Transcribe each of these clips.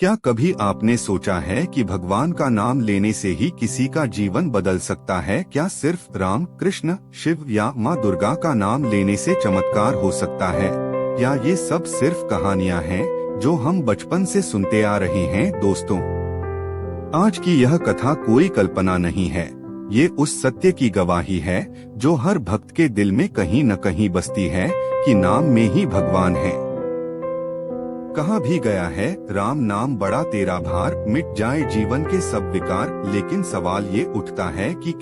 क्या कभी आपने सोचा है कि भगवान का नाम लेने से ही किसी का जीवन बदल सकता है? क्या सिर्फ राम, कृष्ण, शिव या माँ दुर्गा का नाम लेने से चमत्कार हो सकता है? या ये सब सिर्फ कहानियाँ हैं जो हम बचपन से सुनते आ रहे हैं? दोस्तों, आज की यह कथा कोई कल्पना नहीं है। ये उस सत्य की गवाही है जो हर भक्त के दिल में कहीं न कहीं बसती है कि नाम में ही भगवान है। कहा भी गया है, राम नाम बड़ा तेरा भार, मिट जाए जीवन के सब विकार। लेकिन सवाल ये उठता है कि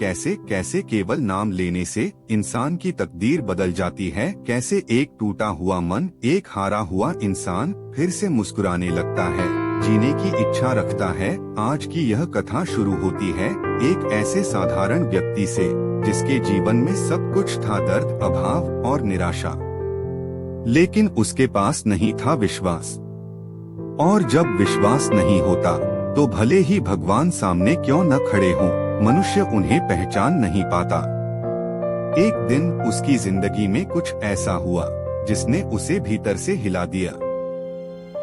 कैसे केवल नाम लेने से इंसान की तकदीर बदल जाती है? कैसे एक टूटा हुआ मन, एक हारा हुआ इंसान फिर से मुस्कुराने लगता है, जीने की इच्छा रखता है? आज की यह कथा शुरू होती है एक ऐसे साधारण व्यक्ति से जिसके जीवन में सब कुछ था, दर्द, अभाव और निराशा, लेकिन उसके पास नहीं था विश्वास। और जब विश्वास नहीं होता तो भले ही भगवान सामने क्यों न खड़े हों, मनुष्य उन्हें पहचान नहीं पाता। एक दिन उसकी जिंदगी में कुछ ऐसा हुआ जिसने उसे भीतर से हिला दिया।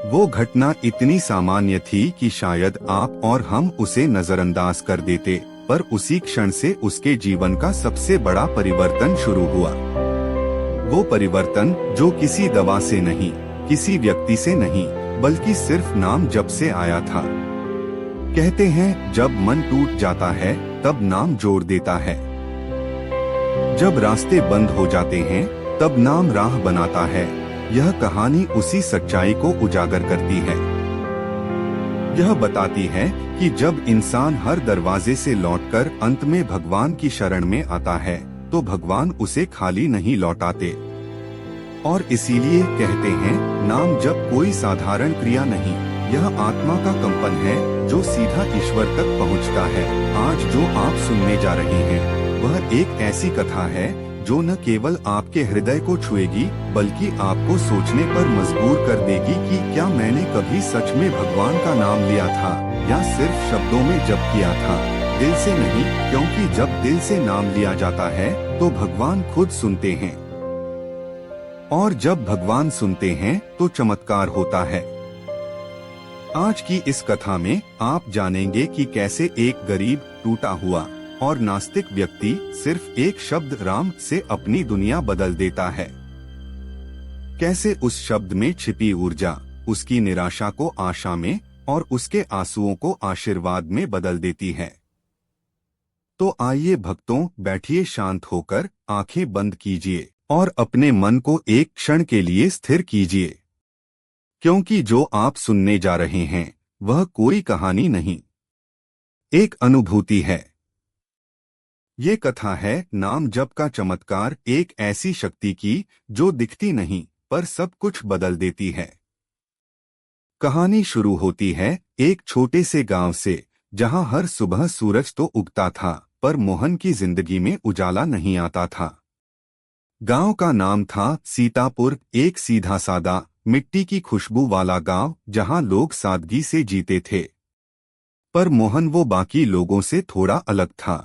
वो घटना इतनी सामान्य थी कि शायद आप और हम उसे नजरअंदाज कर देते, पर उसी क्षण से उसके जीवन का सबसे बड़ा परिवर्तन शुरू हुआ। वो परिवर्तन जो किसी दवा से नहीं, किसी व्यक्ति से नहीं, बल्कि सिर्फ नाम जप से आया था। कहते हैं, जब मन टूट जाता है तब नाम जोड़ देता है। जब रास्ते बंद हो जाते हैं तब नाम राह बनाता है। यह कहानी उसी सच्चाई को उजागर करती है। यह बताती है कि जब इंसान हर दरवाजे से लौटकर अंत में भगवान की शरण में आता है तो भगवान उसे खाली नहीं लौटाते। और इसीलिए कहते हैं, नाम जप कोई साधारण क्रिया नहीं, यह आत्मा का कंपन है जो सीधा ईश्वर तक पहुंचता है। आज जो आप सुनने जा रहे हैं वह एक ऐसी कथा है जो न केवल आपके हृदय को छुएगी बल्कि आपको सोचने पर मजबूर कर देगी कि क्या मैंने कभी सच में भगवान का नाम लिया था या सिर्फ शब्दों में जप किया था, दिल से नहीं। क्योंकि जब दिल से नाम लिया जाता है तो भगवान खुद सुनते हैं, और जब भगवान सुनते हैं तो चमत्कार होता है। आज की इस कथा में आप जानेंगे कि कैसे एक गरीब, टूटा हुआ और नास्तिक व्यक्ति सिर्फ एक शब्द राम से अपनी दुनिया बदल देता है। कैसे उस शब्द में छिपी ऊर्जा उसकी निराशा को आशा में और उसके आंसुओं को आशीर्वाद में बदल देती है। तो आइए भक्तों, बैठिए शांत होकर, आंखें बंद कीजिए और अपने मन को एक क्षण के लिए स्थिर कीजिए, क्योंकि जो आप सुनने जा रहे हैं वह कोई कहानी नहीं, एक अनुभूति है। ये कथा है नाम जप का चमत्कार, एक ऐसी शक्ति की जो दिखती नहीं पर सब कुछ बदल देती है। कहानी शुरू होती है एक छोटे से गांव से, जहां हर सुबह सूरज तो उगता था पर मोहन की जिंदगी में उजाला नहीं आता था। गांव का नाम था सीतापुर, एक सीधा सादा, मिट्टी की खुशबू वाला गांव जहां लोग सादगी से जीते थे। पर मोहन वो बाकी लोगों से थोड़ा अलग था।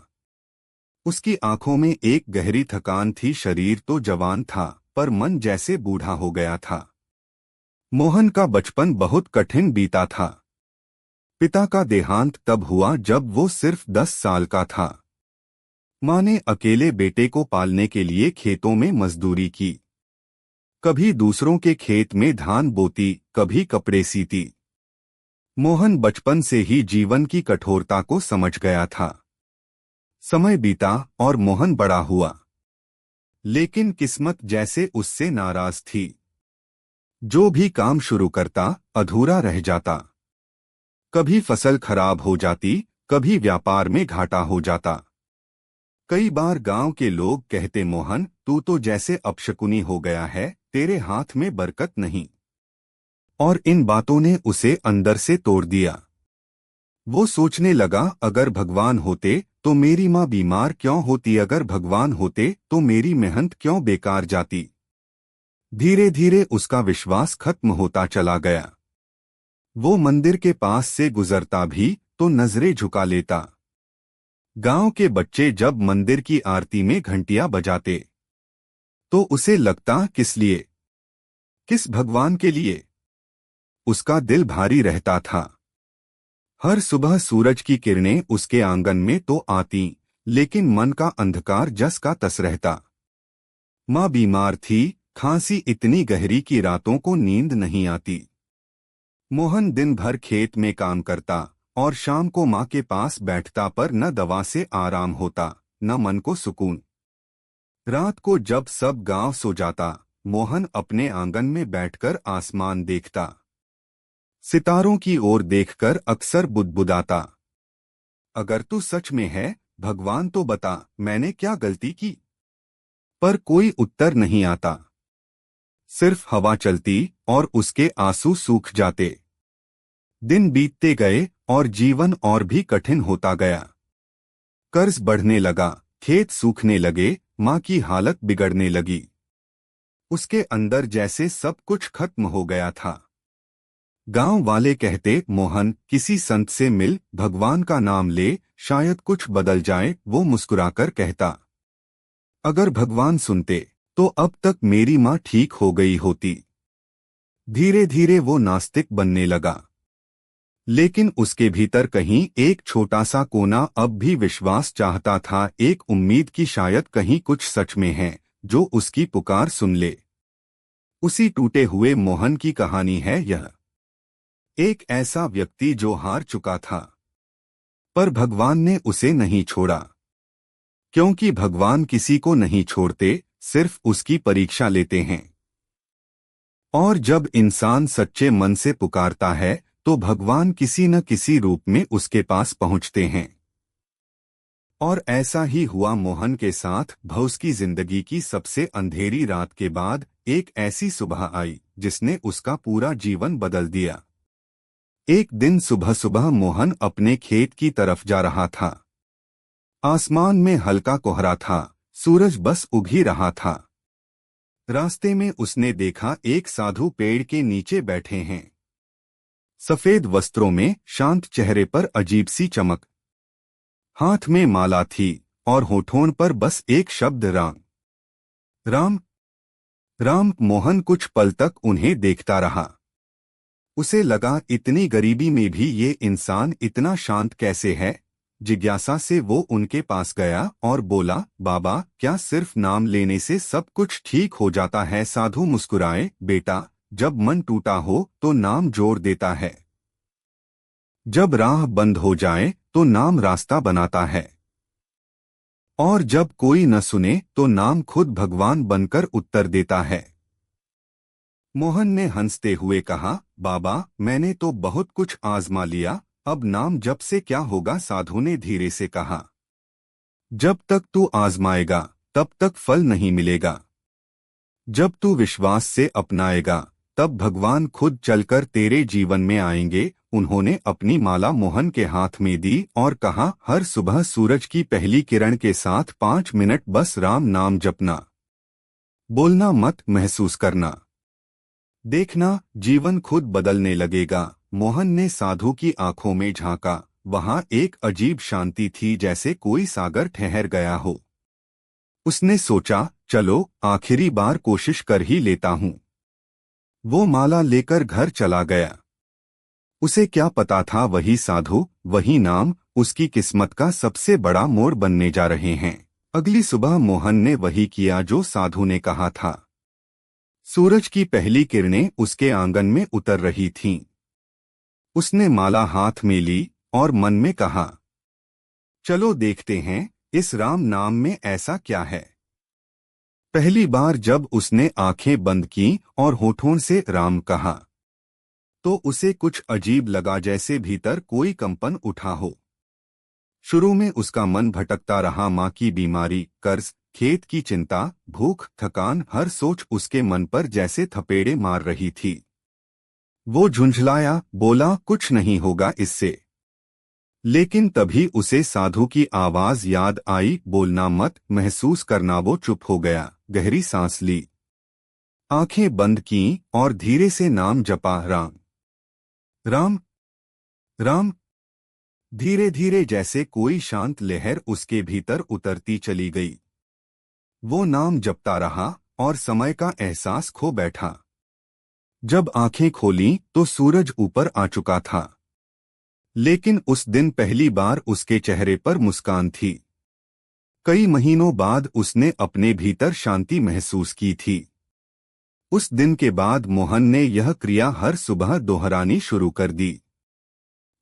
उसकी आंखों में एक गहरी थकान थी, शरीर तो जवान था पर मन जैसे बूढ़ा हो गया था। मोहन का बचपन बहुत कठिन बीता था। पिता का देहांत तब हुआ जब वो सिर्फ 10 साल का था। माँ ने अकेले बेटे को पालने के लिए खेतों में मजदूरी की। कभी दूसरों के खेत में धान बोती, कभी कपड़े सीती। मोहन बचपन से ही जीवन की कठोरता को समझ गया था। समय बीता और मोहन बड़ा हुआ, लेकिन किस्मत जैसे उससे नाराज थी। जो भी काम शुरू करता अधूरा रह जाता। कभी फसल खराब हो जाती, कभी व्यापार में घाटा हो जाता। कई बार गांव के लोग कहते, मोहन तू तो जैसे अपशकुनी हो गया है, तेरे हाथ में बरकत नहीं। और इन बातों ने उसे अंदर से तोड़ दिया। वो सोचने लगा, अगर भगवान होते तो मेरी माँ बीमार क्यों होती, अगर भगवान होते तो मेरी मेहनत क्यों बेकार जाती। धीरे धीरे उसका विश्वास खत्म होता चला गया। वो मंदिर के पास से गुजरता भी तो नजरें झुका लेता। गांव के बच्चे जब मंदिर की आरती में घंटियां बजाते तो उसे लगता, किस लिए, किस भगवान के लिए। उसका दिल भारी रहता था। हर सुबह सूरज की किरणें उसके आंगन में तो आती, लेकिन मन का अंधकार जस का तस रहता। माँ बीमार थी, खांसी इतनी गहरी कि रातों को नींद नहीं आती। मोहन दिन भर खेत में काम करता और शाम को माँ के पास बैठता, पर न दवा से आराम होता न मन को सुकून। रात को जब सब गांव सो जाता, मोहन अपने आंगन में बैठकर आसमान देखता। सितारों की ओर देखकर अक्सर बुदबुदाता, अगर तू सच में है भगवान तो बता, मैंने क्या गलती की। पर कोई उत्तर नहीं आता। सिर्फ हवा चलती और उसके आंसू सूख जाते। दिन बीतते गए और जीवन और भी कठिन होता गया। कर्ज बढ़ने लगा, खेत सूखने लगे, माँ की हालत बिगड़ने लगी। उसके अंदर जैसे सब कुछ खत्म हो गया था। गांव वाले कहते, मोहन किसी संत से मिल, भगवान का नाम ले, शायद कुछ बदल जाए। वो मुस्कुराकर कहता, अगर भगवान सुनते तो अब तक मेरी माँ ठीक हो गई होती। धीरे धीरे वो नास्तिक बनने लगा, लेकिन उसके भीतर कहीं एक छोटा सा कोना अब भी विश्वास चाहता था, एक उम्मीद की शायद कहीं कुछ सच में है जो उसकी पुकार सुन ले। उसी टूटे हुए मोहन की कहानी है यह। एक ऐसा व्यक्ति जो हार चुका था, पर भगवान ने उसे नहीं छोड़ा। क्योंकि भगवान किसी को नहीं छोड़ते, सिर्फ उसकी परीक्षा लेते हैं। और जब इंसान सच्चे मन से पुकारता है तो भगवान किसी न किसी रूप में उसके पास पहुंचते हैं। और ऐसा ही हुआ मोहन के साथ। उसकी जिंदगी की सबसे अंधेरी रात के बाद एक ऐसी सुबह आई जिसने उसका पूरा जीवन बदल दिया। एक दिन सुबह सुबह मोहन अपने खेत की तरफ जा रहा था। आसमान में हल्का कोहरा था, सूरज बस उग ही रहा था। रास्ते में उसने देखा, एक साधु पेड़ के नीचे बैठे हैं। सफेद वस्त्रों में, शांत चेहरे पर अजीब सी चमक। हाथ में माला थी और होठों पर बस एक शब्द, राम राम राम। मोहन कुछ पल तक उन्हें देखता रहा। उसे लगा, इतनी गरीबी में भी ये इंसान इतना शांत कैसे है। जिज्ञासा से वो उनके पास गया और बोला, बाबा क्या सिर्फ नाम लेने से सब कुछ ठीक हो जाता है। साधु मुस्कुराए, बेटा जब मन टूटा हो तो नाम जोड़ देता है। जब राह बंद हो जाए तो नाम रास्ता बनाता है। और जब कोई न सुने तो नाम खुद भगवान बनकर उत्तर देता है। मोहन ने हंसते हुए कहा, बाबा मैंने तो बहुत कुछ आजमा लिया, अब नाम जप से क्या होगा। साधु ने धीरे से कहा, जब तक तू आजमाएगा तब तक फल नहीं मिलेगा। जब तू विश्वास से अपनाएगा तब भगवान खुद चलकर तेरे जीवन में आएंगे। उन्होंने अपनी माला मोहन के हाथ में दी और कहा, हर सुबह सूरज की पहली किरण के साथ 5 मिनट बस राम नाम जपना। बोलना मत, महसूस करना। देखना जीवन खुद बदलने लगेगा। मोहन ने साधु की आंखों में झांका। वहां एक अजीब शांति थी, जैसे कोई सागर ठहर गया हो। उसने सोचा, चलो आखिरी बार कोशिश कर ही लेता हूं। वो माला लेकर घर चला गया। उसे क्या पता था, वही साधु, वही नाम उसकी किस्मत का सबसे बड़ा मोड़ बनने जा रहे हैं। अगली सुबह मोहन ने वही किया जो साधु ने कहा था। सूरज की पहली किरणें उसके आंगन में उतर रही थीं। उसने माला हाथ में ली और मन में कहा, चलो देखते हैं इस राम नाम में ऐसा क्या है। पहली बार जब उसने आंखें बंद की और होठों से राम कहा तो उसे कुछ अजीब लगा, जैसे भीतर कोई कंपन उठा हो। शुरू में उसका मन भटकता रहा। माँ की बीमारी, कर्ज, खेत की चिंता, भूख, थकान, हर सोच उसके मन पर जैसे थपेड़े मार रही थी। वो झुंझलाया, बोला, कुछ नहीं होगा इससे। लेकिन तभी उसे साधु की आवाज याद आई, बोलना मत, महसूस करना। वो चुप हो गया, गहरी सांस ली, आंखें बंद कीं और धीरे से नाम जपा, राम राम राम। धीरे धीरे जैसे कोई शांत लहर उसके भीतर उतरती चली गई। वो नाम जपता रहा और समय का एहसास खो बैठा। जब आंखें खोलीं तो सूरज ऊपर आ चुका था। लेकिन उस दिन पहली बार उसके चेहरे पर मुस्कान थी। कई महीनों बाद उसने अपने भीतर शांति महसूस की थी। उस दिन के बाद मोहन ने यह क्रिया हर सुबह दोहरानी शुरू कर दी।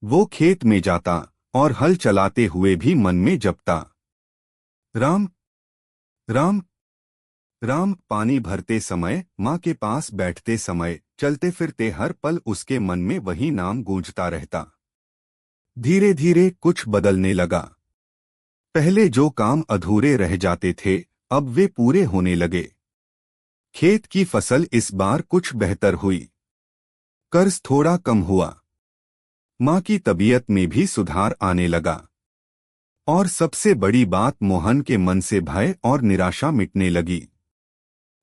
वो खेत में जाता और हल चलाते हुए भी मन में जपता, राम राम राम। पानी भरते समय, माँ के पास बैठते समय, चलते फिरते हर पल उसके मन में वही नाम गूंजता रहता। धीरे धीरे कुछ बदलने लगा। पहले जो काम अधूरे रह जाते थे, अब वे पूरे होने लगे। खेत की फसल इस बार कुछ बेहतर हुई। कर्ज थोड़ा कम हुआ। माँ की तबीयत में भी सुधार आने लगा। और सबसे बड़ी बात, मोहन के मन से भय और निराशा मिटने लगी।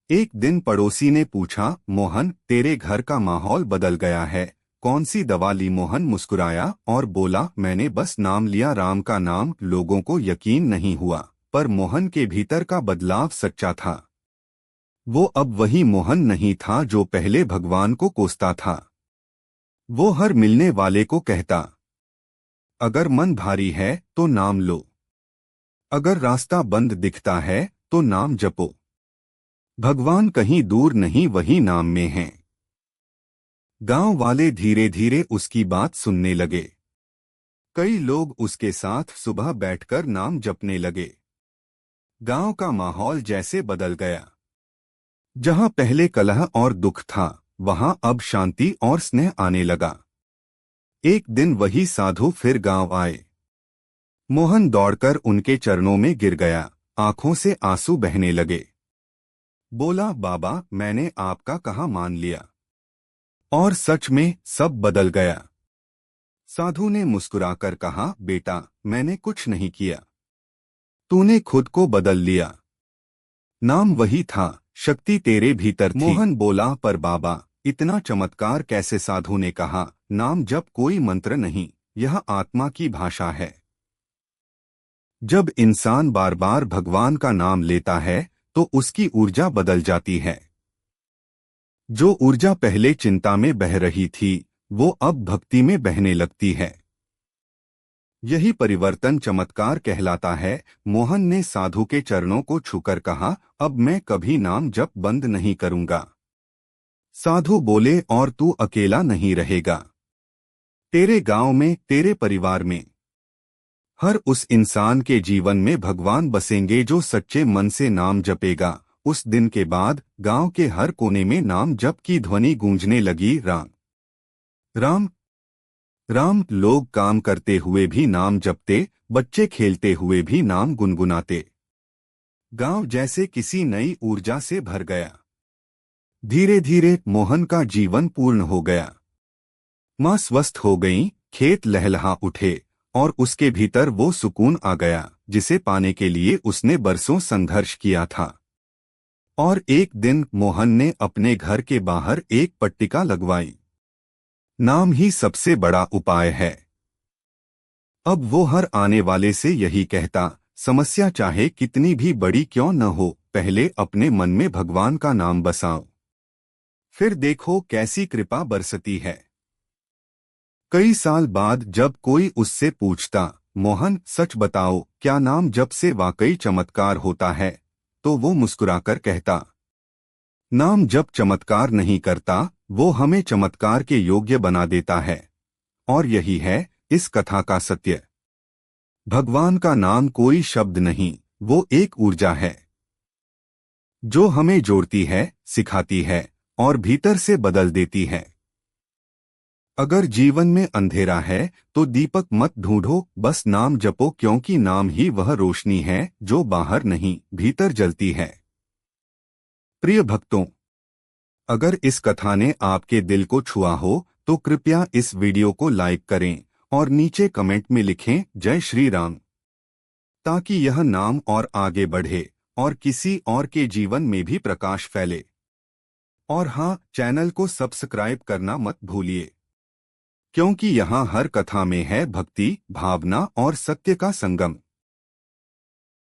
एक दिन पड़ोसी ने पूछा, मोहन, तेरे घर का माहौल बदल गया है, कौन सी दवा ली? मोहन मुस्कुराया और बोला, मैंने बस नाम लिया, राम का नाम। लोगों को यकीन नहीं हुआ, पर मोहन के भीतर का बदलाव सच्चा था। वो अब वही मोहन नहीं था जो पहले भगवान को कोसता था। वो हर मिलने वाले को कहता, अगर मन भारी है तो नाम लो, अगर रास्ता बंद दिखता है तो नाम जपो। भगवान कहीं दूर नहीं, वही नाम में हैं। गांव वाले धीरे धीरे उसकी बात सुनने लगे। कई लोग उसके साथ सुबह बैठकर नाम जपने लगे। गांव का माहौल जैसे बदल गया। जहां पहले कलह और दुख था, वहां अब शांति और स्नेह आने लगा। एक दिन वही साधु फिर गांव आए। मोहन दौड़कर उनके चरणों में गिर गया, आंखों से आंसू बहने लगे। बोला, बाबा, मैंने आपका कहा मान लिया। और सच में सब बदल गया। साधु ने मुस्कुराकर कहा, बेटा, मैंने कुछ नहीं किया, तूने खुद को बदल लिया। नाम वही था, शक्ति तेरे भीतर थी। मोहन बोला, पर बाबा, इतना चमत्कार कैसे? साधु ने कहा, नाम जप कोई मंत्र नहीं, यह आत्मा की भाषा है। जब इंसान बार बार भगवान का नाम लेता है तो उसकी ऊर्जा बदल जाती है। जो ऊर्जा पहले चिंता में बह रही थी, वो अब भक्ति में बहने लगती है। यही परिवर्तन चमत्कार कहलाता है। मोहन ने साधु के चरणों को छूकर कहा, अब मैं कभी नाम जप बंद नहीं करूंगा। साधु बोले, और तू अकेला नहीं रहेगा। तेरे गांव में, तेरे परिवार में, हर उस इंसान के जीवन में भगवान बसेंगे जो सच्चे मन से नाम जपेगा। उस दिन के बाद गांव के हर कोने में नाम जप की ध्वनि गूंजने लगी, राम राम राम। लोग काम करते हुए भी नाम जपते, बच्चे खेलते हुए भी नाम गुनगुनाते। गांव जैसे किसी नई ऊर्जा से भर गया। धीरे धीरे मोहन का जीवन पूर्ण हो गया। माँ स्वस्थ हो गईं, खेत लहलहा उठे और उसके भीतर वो सुकून आ गया जिसे पाने के लिए उसने बरसों संघर्ष किया था। और एक दिन मोहन ने अपने घर के बाहर एक पट्टिका लगवाई, नाम ही सबसे बड़ा उपाय है। अब वो हर आने वाले से यही कहता, समस्या चाहे कितनी भी बड़ी क्यों न हो, पहले अपने मन में भगवान का नाम बसाओ, फिर देखो कैसी कृपा बरसती है। कई साल बाद जब कोई उससे पूछता, मोहन, सच बताओ, क्या नाम जप से वाकई चमत्कार होता है? तो वो मुस्कुराकर कहता, नाम जप चमत्कार नहीं करता, वो हमें चमत्कार के योग्य बना देता है। और यही है इस कथा का सत्य। भगवान का नाम कोई शब्द नहीं, वो एक ऊर्जा है जो हमें जोड़ती है, सिखाती है और भीतर से बदल देती है। अगर जीवन में अंधेरा है तो दीपक मत ढूंढो, बस नाम जपो, क्योंकि नाम ही वह रोशनी है जो बाहर नहीं, भीतर जलती है। प्रिय भक्तों, अगर इस कथा ने आपके दिल को छुआ हो तो कृपया इस वीडियो को लाइक करें और नीचे कमेंट में लिखें, जय श्री राम, ताकि यह नाम और आगे बढ़े और किसी और के जीवन में भी प्रकाश फैले। और हाँ, चैनल को सब्सक्राइब करना मत भूलिए, क्योंकि यहाँ हर कथा में है भक्ति, भावना और सत्य का संगम।